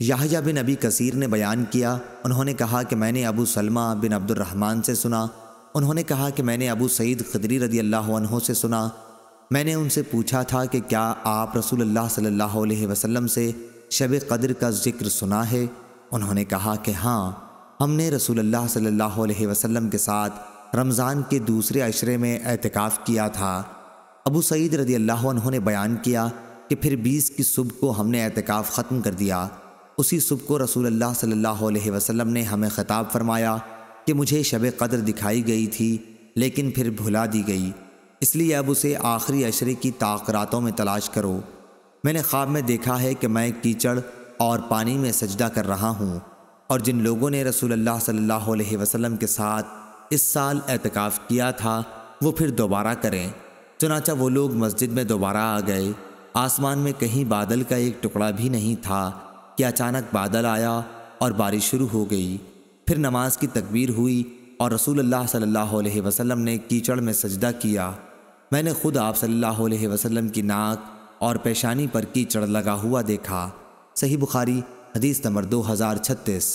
یحییٰ بن ابی کثیر نے بیان کیا، انہوں نے کہا کہ میں نے ابو سلمہ بن عبد الرحمن سے سنا، انہوں نے کہا کہ میں نے ابو سعید خدری رضی اللہ عنہ سے سنا، میں نے ان سے پوچھا تھا کہ کیا آپ رسول اللہ صلی اللہ علیہ وسلم سے شب قدر کا ذکر سنا ہے؟ انہوں نے کہا کہ ہاں، ہم نے رسول اللہ صلی اللہ علیہ وسلم کے ساتھ رمضان کے دوسرے عشرے میں اعتکاف کیا تھا۔ ابو سعید رضی اللہ عنہ نے بیان کیا کہ پھر 20 کی صبح کو ہم نے اعتکاف ختم کر دیا۔ اسی صبح کو رسول اللہ صلی اللہ علیہ وسلم نے ہمیں خطاب فرمایا کہ مجھے شب قدر دکھائی گئی تھی لیکن پھر بھلا دی گئی، اس لیے اب اسے آخری عشرے کی راتوں میں تلاش کرو۔ میں نے خواب میں دیکھا ہے کہ میں کیچڑ اور پانی میں سجدہ کر رہا ہوں، اور جن لوگوں نے رسول اللہ صلی اللہ علیہ وسلم کے ساتھ اس سال اعتکاف کیا تھا وہ پھر دوبارہ کریں۔ چنانچہ وہ لوگ مسجد میں دوبارہ آ گئے۔ آسمان میں کہیں بادل کا ایک ٹکڑا بھی نہیں تھا کہ اچانک بادل آیا اور بارش شروع ہو گئی۔ پھر نماز کی تکبیر ہوئی اور رسول اللہ صلی اللہ علیہ وسلم نے کیچڑ میں سجدہ کیا۔ میں نے خود آپ صلی اللہ علیہ وسلم کی ناک اور پیشانی پر کیچڑ لگا ہوا دیکھا۔ صحیح بخاری حدیث نمبر 2036۔